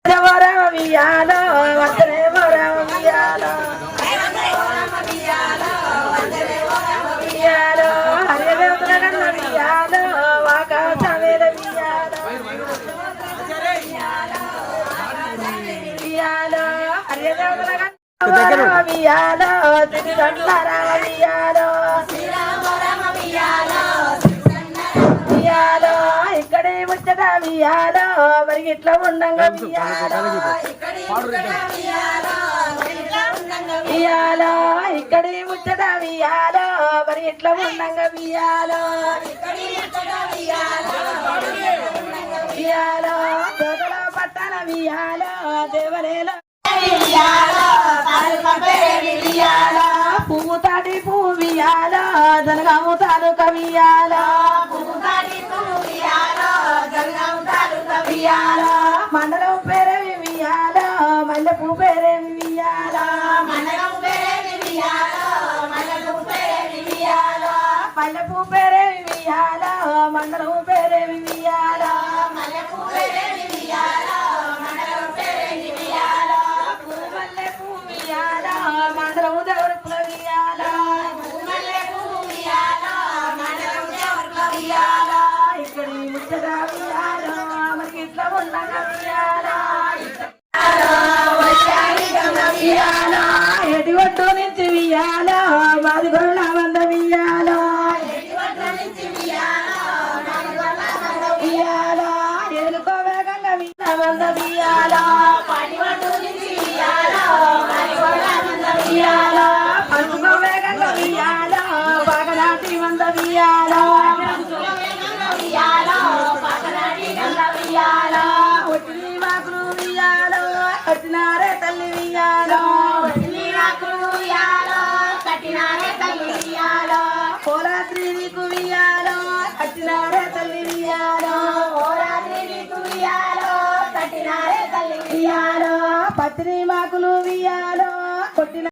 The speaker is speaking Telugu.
వియాలో వందనేమో రామ వియాలో వియాలో హరిదేవతల కన్న వియాలో వాకాశవేద వియాలో వియాలో హరిదేవతల కన్న వియాలో తిరుగంటారామ వియాలో వియాలో ఇక్కడే ముచ్చట వియాలో మరి ఇట్లా ఉండంగా వియాలో వియాలో ఇక్కడే ముచ్చట వియాలో మరి ఇట్లా ఉండంగా వియాలో వియాలో దొరల పట్టణ వియాలో దేవరేల పువ్వు తాటి పువ్వు వియాలో జనగాము తాలూక వియాలో వియాలో మండలం పేరేవి వియాలో మల్లెపూ పేరేవి వియాలో మల్లెపూ పేరేవి వియాలో మండలం పేరేవి వియాలో మల్లెపూ వియాలో మండలం దేవరకుల వియాలో ఇక్కడ ముచ్చట వియాలో మనకి ఇట్లా ఉండగా వియాలో ఎటి ఒట్టు నుంచి వియాలో మాది గొర్రెల మంద వియాలో వియాలో ఏలుకో వేగంగా మంద వియాలో వియాలో పడుకో వేగంగా వియాలో బాగనాటి మంద వియాలో ఒట్టిని వాకులు వియాలో కట్టినారే తల్లి వియాలో పోరాత్రి నీకు వియాలో కట్టినారే తల్లి వియాలో వియాలో పత్రి మాకులు వియాలో కొట్టిన